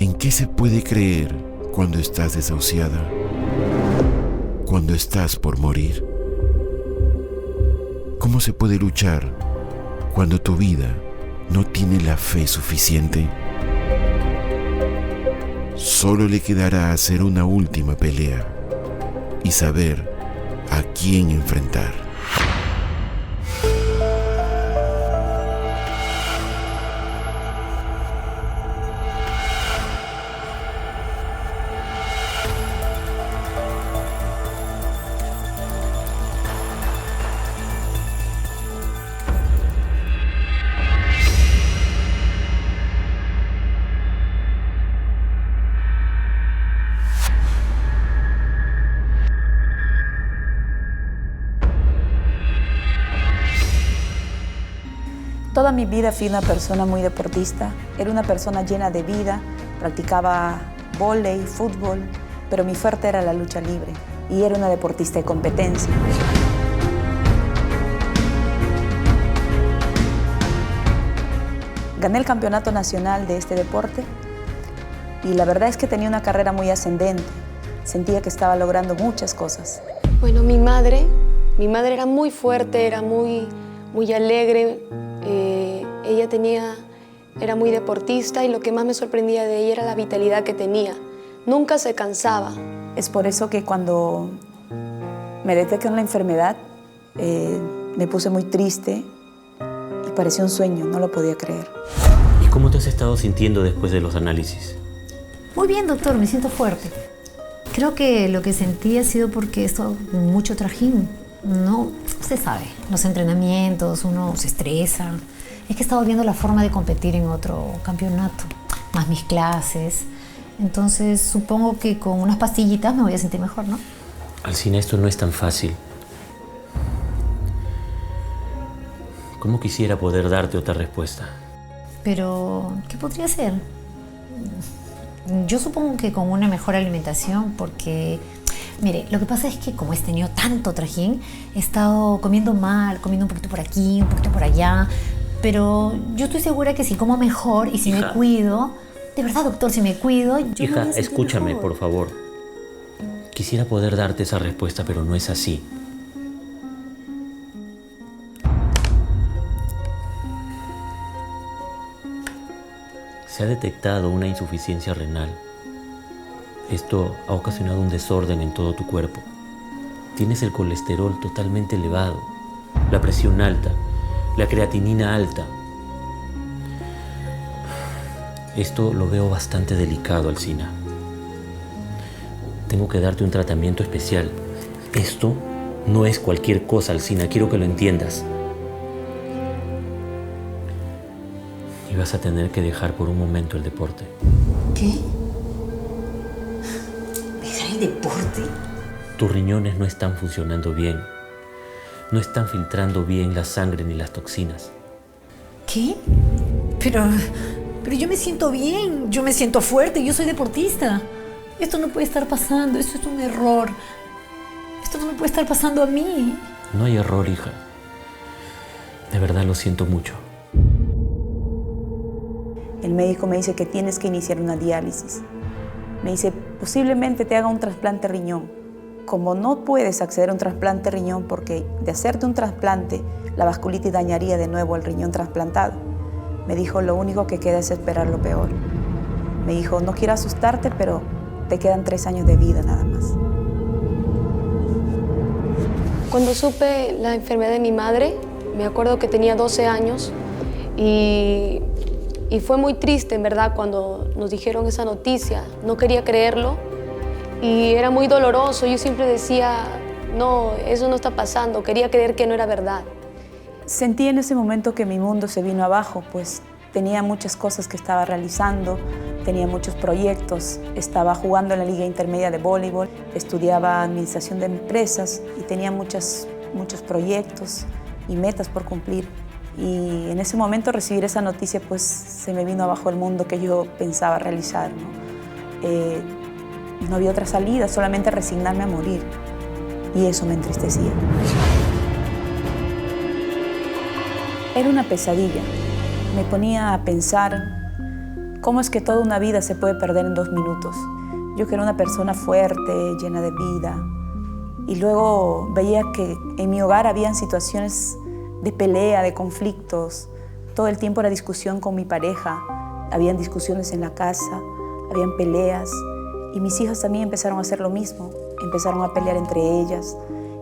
¿En qué se puede creer cuando estás desahuciada? Cuando estás por morir. ¿Cómo se puede luchar cuando tu vida no tiene la fe suficiente? Solo le quedará hacer una última pelea y saber a quién enfrentar. Toda mi vida fui una persona muy deportista, era una persona llena de vida, practicaba vóley, fútbol, pero mi fuerte era la lucha libre y era una deportista de competencia. Gané el campeonato nacional de este deporte y la verdad es que tenía una carrera muy ascendente, sentía que estaba logrando muchas cosas. Bueno, mi madre era muy fuerte, era muy alegre. Ella era muy deportista y lo que más me sorprendía de ella era la vitalidad que tenía. Nunca se cansaba. Es por eso que cuando me detectan la enfermedad, me puse muy triste y parecía un sueño, no lo podía creer. ¿Y cómo te has estado sintiendo después de los análisis? Muy bien, doctor, me siento fuerte. Creo que lo que sentí ha sido porque he estado con mucho trajín. No, usted sabe, los entrenamientos, uno se estresa. Es que he estado viendo la forma de competir en otro campeonato, más mis clases. Entonces supongo que con unas pastillitas me voy a sentir mejor, ¿no? Alcina, esto no es tan fácil. ¿Cómo quisiera poder darte otra respuesta? Pero, ¿qué podría ser? Yo supongo que con una mejor alimentación, porque... Mire, lo que pasa es que como he tenido tanto trajín, he estado comiendo mal, comiendo un poquito por aquí, un poquito por allá, pero yo estoy segura que si como mejor y si me cuido, de verdad, doctor, si me cuido, yo Hija, me voy a sentir escúchame, mejor. por favor. Quisiera poder darte esa respuesta, pero no es así. Se ha detectado una insuficiencia renal. Esto ha ocasionado un desorden en todo tu cuerpo. Tienes el colesterol totalmente elevado, la presión alta, la creatinina alta. Esto lo veo bastante delicado, Alcina. Tengo que darte un tratamiento especial. Esto no es cualquier cosa, Alcina, quiero que lo entiendas. Y vas a tener que dejar por un momento el deporte. ¿Qué? ¿Dejar el deporte? Tus riñones no están funcionando bien. No están filtrando bien la sangre ni las toxinas. ¿Qué? Pero yo me siento bien, yo me siento fuerte, yo soy deportista. Esto no puede estar pasando, esto es un error. Esto no me puede estar pasando a mí. No hay error, hija. De verdad lo siento mucho. El médico me dice que tienes que iniciar una diálisis. Me dice, posiblemente te haga un trasplante de riñón. Como no puedes acceder a un trasplante de riñón porque de hacerte un trasplante, la vasculitis dañaría de nuevo el riñón trasplantado. Me dijo, lo único que queda es esperar lo peor. Me dijo, no quiero asustarte, pero te quedan 3 años de vida nada más. Cuando supe la enfermedad de mi madre, me acuerdo que tenía 12 años y fue muy triste, en verdad, cuando nos dijeron esa noticia. No quería creerlo y era muy doloroso. Yo siempre decía, no, eso no está pasando. Quería creer que no era verdad. Sentí en ese momento que mi mundo se vino abajo, pues tenía muchas cosas que estaba realizando, tenía muchos proyectos, estaba jugando en la Liga Intermedia de Voleibol, estudiaba Administración de Empresas y tenía muchos proyectos y metas por cumplir. Y en ese momento recibir esa noticia, pues se me vino abajo el mundo que yo pensaba realizar, ¿no? No había otra salida, solamente resignarme a morir. Y eso me entristecía. Era una pesadilla. Me ponía a pensar ¿Cómo es que toda una vida se puede perder en 2 minutos? Yo que era una persona fuerte, llena de vida, y luego veía que en mi hogar habían situaciones de pelea, de conflictos. Todo el tiempo era discusión con mi pareja, habían discusiones en la casa, habían peleas, y mis hijas también empezaron a hacer lo mismo, empezaron a pelear entre ellas,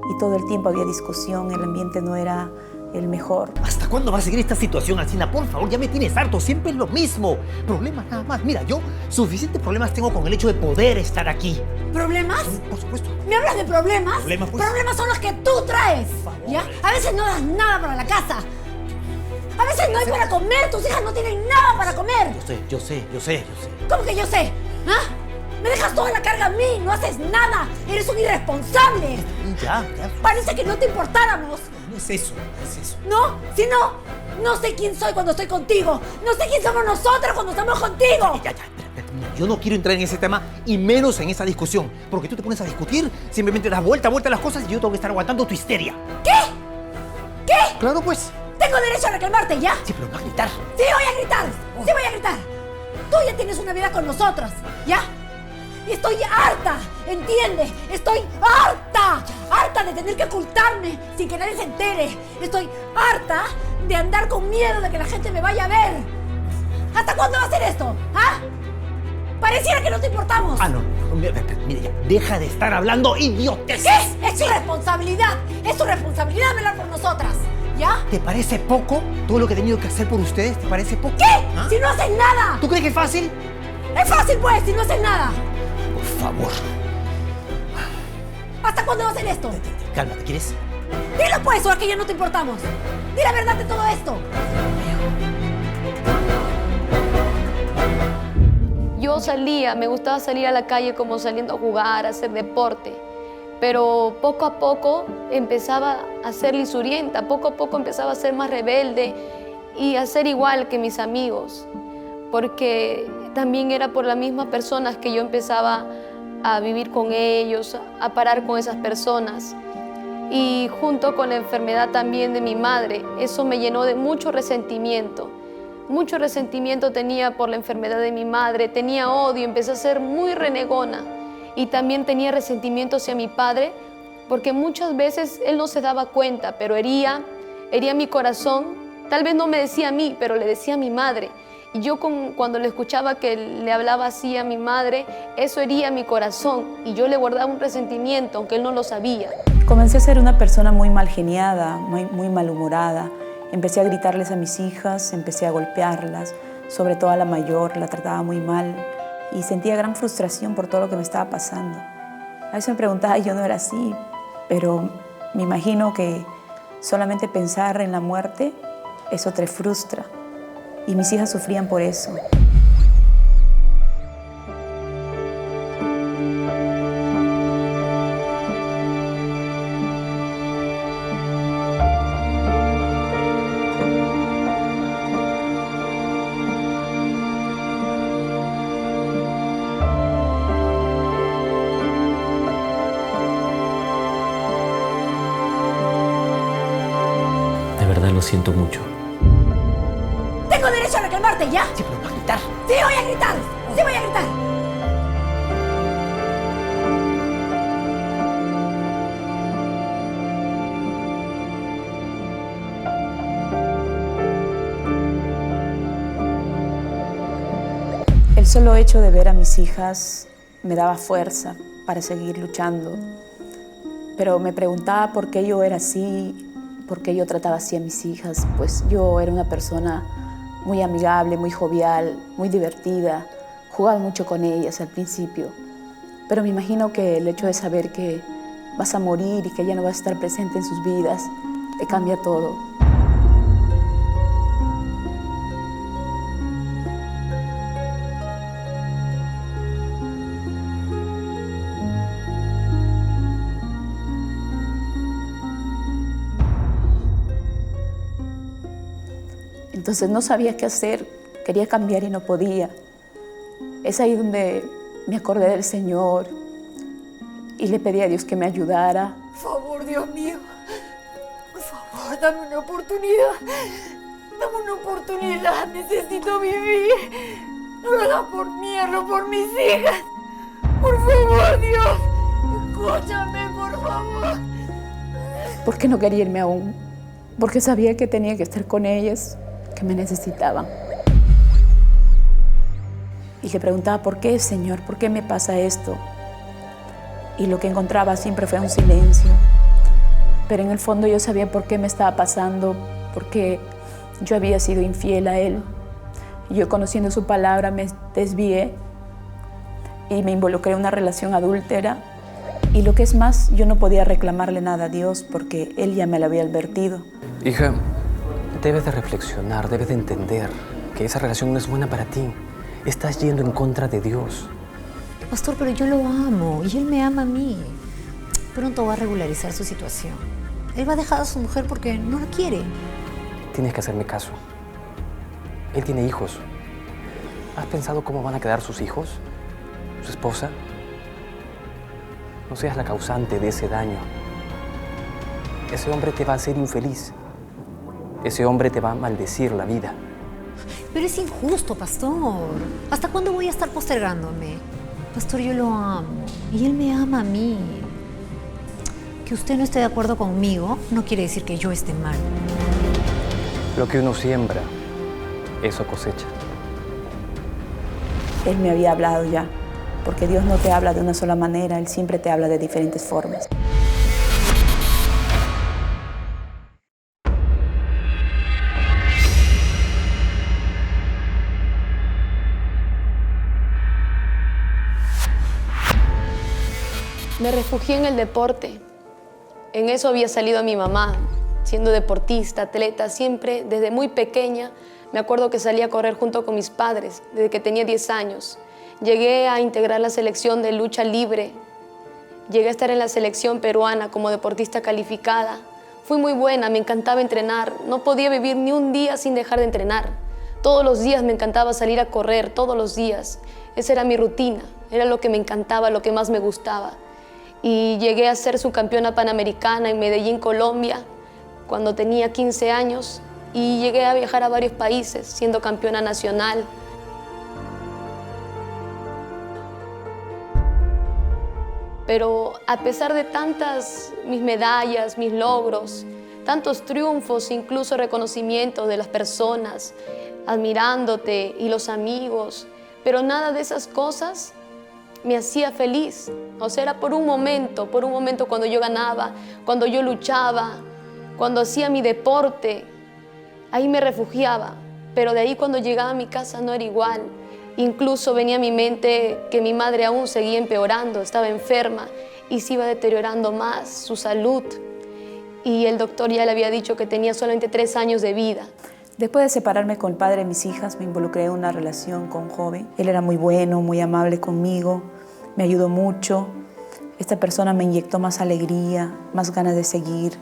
y todo el tiempo había discusión, el ambiente no era el mejor. ¿Hasta cuándo va a seguir esta situación, Alcina? Por favor, ya me tienes harto, siempre es lo mismo. Problemas nada más. Mira, yo suficientes problemas tengo con el hecho de poder estar aquí. ¿Problemas? Sí, por supuesto. ¿Me hablas de problemas? ¿Problemas, pues? Problemas son los que tú traes. Por favor. ¿Ya? A veces no das nada para la casa. A veces no hay para comer, tus hijas no tienen nada para comer. Yo sé. ¿Cómo que yo sé? ¿Ah? Me dejas toda la carga a mí, no haces nada. Eres un irresponsable. Ya. Parece que no te importáramos. No es eso. ¿No? Si no sé quién soy cuando estoy contigo. No sé quién somos nosotros cuando estamos contigo. Ya, espera. Mira, yo no quiero entrar en ese tema y menos en esa discusión. Porque tú te pones a discutir, simplemente das vuelta a las cosas y yo tengo que estar aguantando tu histeria. ¿Qué? Claro, pues. Tengo derecho a reclamarte, ¿ya? Sí, pero no a gritar. Sí voy a gritar. Sí voy a gritar. Tú ya tienes una vida con nosotros, ¿ya? Y estoy harta, ¿entiendes? Estoy harta de tener que ocultarme sin que nadie se entere. Estoy harta de andar con miedo de que la gente me vaya a ver. ¿Hasta cuándo va a ser esto? ¿Ah? Pareciera que no te importamos. No. Mira, ya, deja de estar hablando idioteces. ¿Qué? Es tu responsabilidad. Es tu responsabilidad velar por nosotras, ¿ya? ¿Te parece poco todo lo que he tenido que hacer por ustedes? ¿Te parece poco? ¿Qué? ¿Ah? Si no haces nada. ¿Tú crees que es fácil? Es fácil, pues, si no haces nada. Por favor. ¿Hasta cuándo va a ser esto? Cálmate, ¿quieres? Dilo pues, o es que ya no te importamos. Di la verdad de todo esto. Yo salía, me gustaba salir a la calle como saliendo a jugar, a hacer deporte, pero poco a poco empezaba a ser lisurienta, poco a poco empezaba a ser más rebelde y a ser igual que mis amigos, porque también era por las mismas personas que yo empezaba a vivir con ellos, a parar con esas personas. Y junto con la enfermedad también de mi madre, eso me llenó de mucho resentimiento. Mucho resentimiento tenía por la enfermedad de mi madre, tenía odio, empecé a ser muy renegona. Y también tenía resentimiento hacia mi padre, porque muchas veces él no se daba cuenta, pero hería mi corazón. Tal vez no me decía a mí, pero le decía a mi madre. Y yo cuando le escuchaba que le hablaba así a mi madre, eso hería mi corazón. Y yo le guardaba un resentimiento, aunque él no lo sabía. Comencé a ser una persona muy mal geniada, muy malhumorada. Empecé a gritarles a mis hijas, empecé a golpearlas, sobre todo a la mayor, la trataba muy mal. Y sentía gran frustración por todo lo que me estaba pasando. A veces me preguntaba, yo no era así, pero me imagino que solamente pensar en la muerte, eso te frustra. Y mis hijas sufrían por eso. De verdad lo siento mucho. Tengo derecho a reclamarte, ¿ya? Sí, pero no a gritar. Sí voy a gritar. Sí voy a gritar. El solo hecho de ver a mis hijas me daba fuerza para seguir luchando. Pero me preguntaba por qué yo era así, por qué yo trataba así a mis hijas. Pues yo era una persona muy amigable, muy jovial, muy divertida. Jugaba mucho con ellas al principio. Pero me imagino que el hecho de saber que vas a morir y que ella no va a estar presente en sus vidas, te cambia todo. Entonces no sabía qué hacer, quería cambiar y no podía. Es ahí donde me acordé del Señor y le pedí a Dios que me ayudara. Por favor, Dios mío. Por favor, dame una oportunidad. Dame una oportunidad. Necesito vivir. No lo hagas por mí, hazlo por mis hijas. Por favor, Dios. Escúchame, por favor. Porque no quería irme aún. Porque sabía que tenía que estar con ellas, que me necesitaban. Y le preguntaba, ¿por qué, Señor? ¿Por qué me pasa esto? Y lo que encontraba siempre fue un silencio. Pero en el fondo yo sabía por qué me estaba pasando, porque yo había sido infiel a Él. Y yo, conociendo su palabra, me desvié y me involucré en una relación adúltera. Y lo que es más, yo no podía reclamarle nada a Dios porque Él ya me lo había advertido. Hija, debes de reflexionar, debes de entender que esa relación no es buena para ti. Estás yendo en contra de Dios. Pastor, pero yo lo amo y Él me ama a mí. Pronto va a regularizar su situación. Él va a dejar a su mujer porque no la quiere. Tienes que hacerme caso. Él tiene hijos. ¿Has pensado cómo van a quedar sus hijos? ¿Su esposa? No seas la causante de ese daño. Ese hombre te va a hacer infeliz. Ese hombre te va a maldecir la vida. Pero es injusto, pastor. ¿Hasta cuándo voy a estar postergándome? Pastor, yo lo amo y Él me ama a mí. Que usted no esté de acuerdo conmigo no quiere decir que yo esté mal. Lo que uno siembra, eso cosecha. Él me había hablado ya, porque Dios no te habla de una sola manera, Él siempre te habla de diferentes formas. Me refugié en el deporte. En eso había salido a mi mamá, siendo deportista, atleta, siempre desde muy pequeña. Me acuerdo que salía a correr junto con mis padres desde que tenía 10 años. Llegué a integrar la selección de lucha libre. Llegué a estar en la selección peruana como deportista calificada. Fui muy buena, me encantaba entrenar. No podía vivir ni un día sin dejar de entrenar. Todos los días me encantaba salir a correr, todos los días. Esa era mi rutina, era lo que me encantaba, lo que más me gustaba. Y llegué a ser subcampeona panamericana en Medellín, Colombia, cuando tenía 15 años. Y llegué a viajar a varios países, siendo campeona nacional. Pero a pesar de tantas mis medallas, mis logros, tantos triunfos, incluso reconocimientos de las personas, admirándote y los amigos, pero nada de esas cosas me hacía feliz. O sea, era por un momento cuando yo ganaba, cuando yo luchaba, cuando hacía mi deporte, ahí me refugiaba. Pero de ahí cuando llegaba a mi casa no era igual. Incluso venía a mi mente que mi madre aún seguía empeorando, estaba enferma y se iba deteriorando más su salud. Y el doctor ya le había dicho que tenía solamente 3 años de vida. Después de separarme con el padre de mis hijas, me involucré en una relación con un joven. Él era muy bueno, muy amable conmigo, me ayudó mucho. Esta persona me inyectó más alegría, más ganas de seguir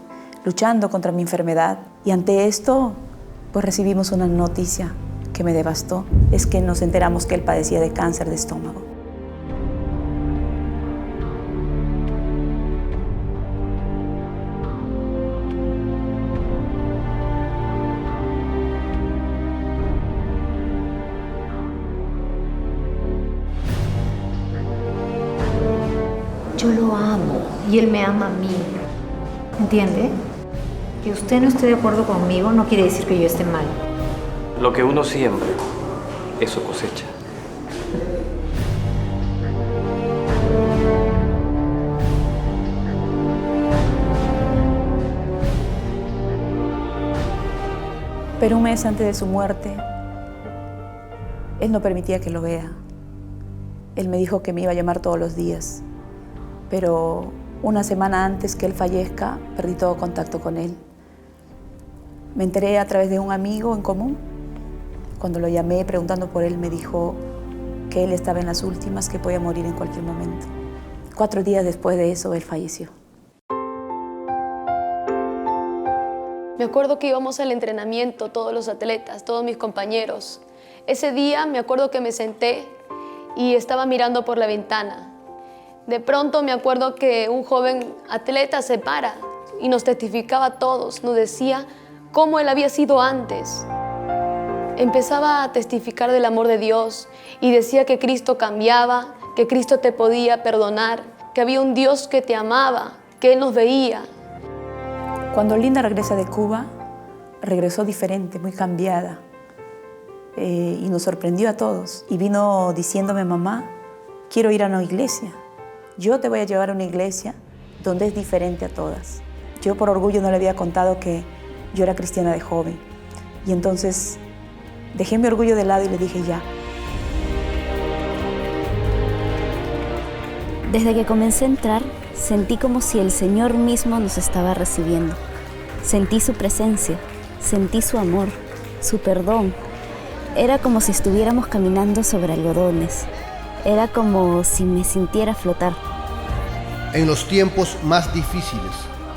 luchando contra mi enfermedad. Y ante esto, pues recibimos una noticia que me devastó. Es que nos enteramos que él padecía de cáncer de estómago. Yo lo amo y Él me ama a mí. ¿Entiende? Que usted no esté de acuerdo conmigo no quiere decir que yo esté mal. Lo que uno siembra, eso cosecha. Pero un mes antes de su muerte, él no permitía que lo vea. Él me dijo que me iba a llamar todos los días. Pero una semana antes que él fallezca, perdí todo contacto con él. Me enteré a través de un amigo en común. Cuando lo llamé preguntando por él, me dijo que él estaba en las últimas, que podía morir en cualquier momento. 4 días después de eso, él falleció. Me acuerdo que íbamos al entrenamiento, todos los atletas, todos mis compañeros. Ese día me acuerdo que me senté y estaba mirando por la ventana. De pronto me acuerdo que un joven atleta se para y nos testificaba a todos, nos decía cómo él había sido antes. empezaba a testificar del amor de Dios y decía que Cristo cambiaba, que Cristo te podía perdonar, que había un Dios que te amaba, que Él nos veía. Cuando Linda regresa de Cuba, regresó diferente, muy cambiada, y nos sorprendió a todos. Y vino diciéndome: mamá, quiero ir a una iglesia. Yo te voy a llevar a una iglesia donde es diferente a todas. Yo por orgullo no le había contado que yo era cristiana de joven. Y entonces dejé mi orgullo de lado y le dije ya. Desde que comencé a entrar, sentí como si el Señor mismo nos estaba recibiendo. Sentí su presencia, sentí su amor, su perdón. Era como si estuviéramos caminando sobre algodones. Era como si me sintiera flotar. En los tiempos más difíciles,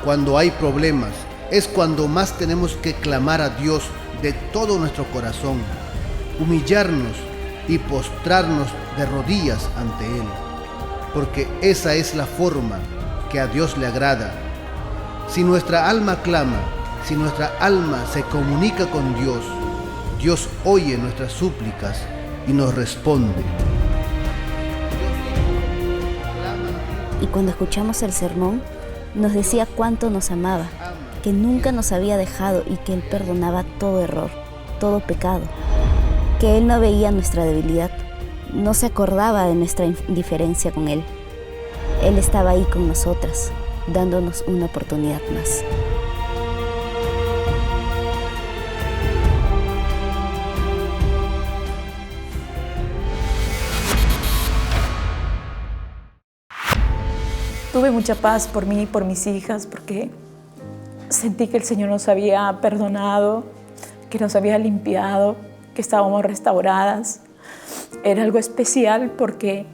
cuando hay problemas, es cuando más tenemos que clamar a Dios de todo nuestro corazón, humillarnos y postrarnos de rodillas ante Él, porque esa es la forma que a Dios le agrada. Si nuestra alma clama, si nuestra alma se comunica con Dios, Dios oye nuestras súplicas y nos responde. Y cuando escuchamos el sermón, nos decía cuánto nos amaba, que nunca nos había dejado y que Él perdonaba todo error, todo pecado, que Él no veía nuestra debilidad, no se acordaba de nuestra indiferencia con Él. Él estaba ahí con nosotras, dándonos una oportunidad más. Tuve mucha paz por mí y por mis hijas, porque sentí que el Señor nos había perdonado, que nos había limpiado, que estábamos restauradas. Era algo especial porque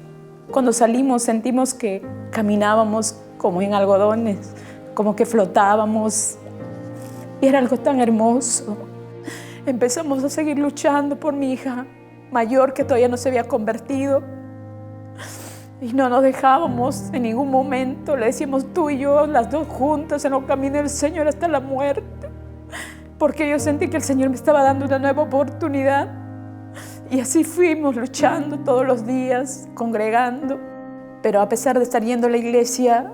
cuando salimos sentimos que caminábamos como en algodones, como que flotábamos, y era algo tan hermoso. Empezamos a seguir luchando por mi hija mayor, que todavía no se había convertido, y no nos dejábamos en ningún momento. Le decíamos tú y yo, las dos juntas, en el camino del Señor hasta la muerte, porque yo sentí que el Señor me estaba dando una nueva oportunidad. Y así fuimos luchando todos los días, congregando. Pero a pesar de estar yendo a la iglesia,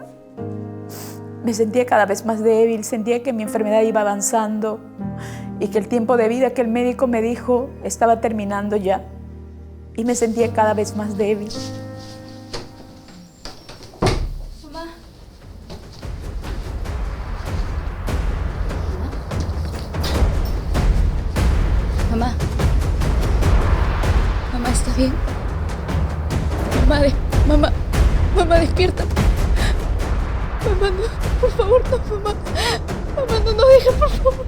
me sentía cada vez más débil, sentía que mi enfermedad iba avanzando y que el tiempo de vida que el médico me dijo estaba terminando ya. Y me sentía cada vez más débil. Mamá. Mamá, ¿está bien? Mamá, despierta. Mamá, no, por favor, no, mamá. Mamá, no nos dejes, por favor.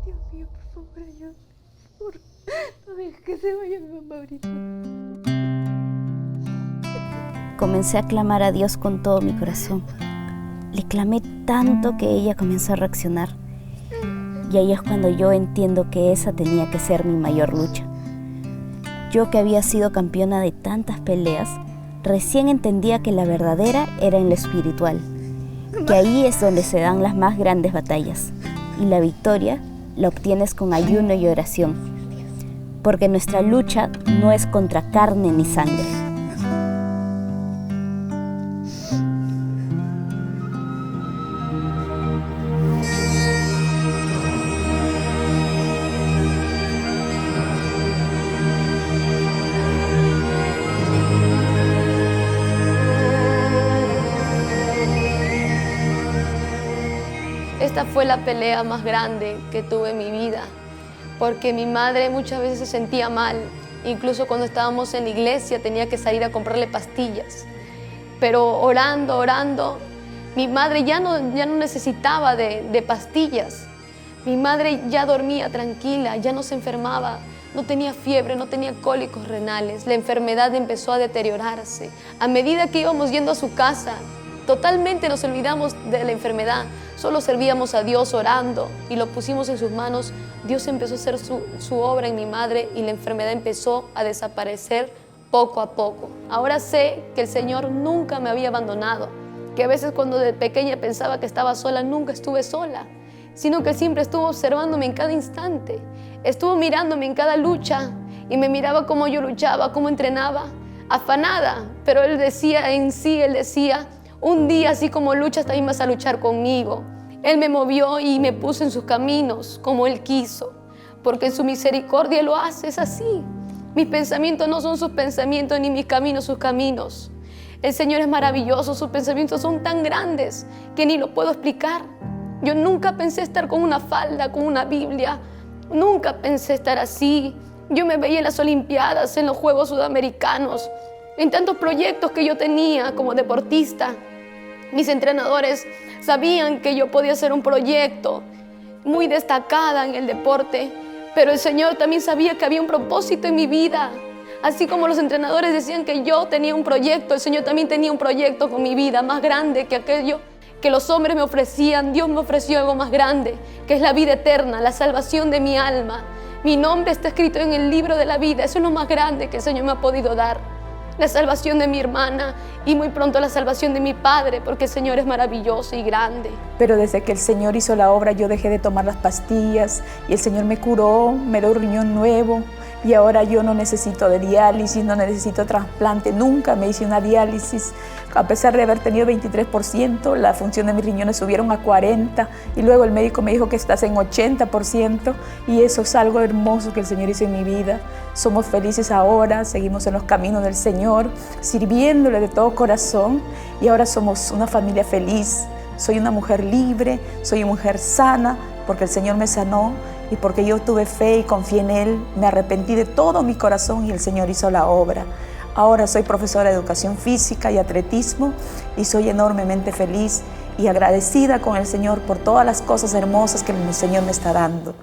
Dios mío, por favor, ayúdame. No dejes que se vaya mi mamá ahorita. Comencé a clamar a Dios con todo mi corazón. Le clamé tanto que ella comenzó a reaccionar. Y ahí es cuando yo entiendo que esa tenía que ser mi mayor lucha. Yo, que había sido campeona de tantas peleas, recién entendía que la verdadera era en lo espiritual, que ahí es donde se dan las más grandes batallas, y la victoria la obtienes con ayuno y oración, porque nuestra lucha no es contra carne ni sangre. Esta fue la pelea más grande que tuve en mi vida, porque mi madre muchas veces se sentía mal. Incluso cuando estábamos en la iglesia tenía que salir a comprarle pastillas. Pero orando, mi madre ya no necesitaba de pastillas. Mi madre ya dormía tranquila, ya no se enfermaba, no tenía fiebre, no tenía cólicos renales. La enfermedad empezó a deteriorarse. A medida que íbamos yendo a su casa, totalmente nos olvidamos de la enfermedad. Solo servíamos a Dios orando y lo pusimos en sus manos. Dios empezó a hacer su obra en mi madre y la enfermedad empezó a desaparecer poco a poco. Ahora sé que el Señor nunca me había abandonado, que a veces cuando de pequeña pensaba que estaba sola, nunca estuve sola, sino que siempre estuvo observándome en cada instante, estuvo mirándome en cada lucha y me miraba cómo yo luchaba, cómo entrenaba, afanada, pero Él decía en sí, Él decía, un día así como luchas también vas a luchar conmigo. Él me movió y me puso en sus caminos como Él quiso, porque en su misericordia lo hace, es así. Mis pensamientos no son sus pensamientos, ni mis caminos sus caminos. El Señor es maravilloso, sus pensamientos son tan grandes que ni lo puedo explicar. Yo nunca pensé estar con una falda, con una Biblia. Nunca pensé estar así. Yo me veía en las Olimpiadas, en los Juegos Sudamericanos, en tantos proyectos que yo tenía como deportista. Mis entrenadores sabían que yo podía hacer un proyecto muy destacada en el deporte, pero el Señor también sabía que había un propósito en mi vida. Así como los entrenadores decían que yo tenía un proyecto, el Señor también tenía un proyecto con mi vida más grande que aquello que los hombres me ofrecían. Dios me ofreció algo más grande, que es la vida eterna, la salvación de mi alma. Mi nombre está escrito en el libro de la vida. Eso es lo más grande que el Señor me ha podido dar. La salvación de mi hermana y muy pronto la salvación de mi padre, porque el Señor es maravilloso y grande. Pero desde que el Señor hizo la obra, yo dejé de tomar las pastillas y el Señor me curó, me dio un riñón nuevo y ahora yo no necesito de diálisis, no necesito trasplante. Nunca me hice una diálisis. A pesar de haber tenido 23%, la función de mis riñones subieron a 40% y luego el médico me dijo que estás en 80% y eso es algo hermoso que el Señor hizo en mi vida. Somos felices ahora, seguimos en los caminos del Señor, sirviéndole de todo corazón y ahora somos una familia feliz. Soy una mujer libre, soy una mujer sana porque el Señor me sanó y porque yo tuve fe y confié en Él, me arrepentí de todo mi corazón y el Señor hizo la obra. Ahora soy profesora de educación física y atletismo y soy enormemente feliz y agradecida con el Señor por todas las cosas hermosas que el Señor me está dando.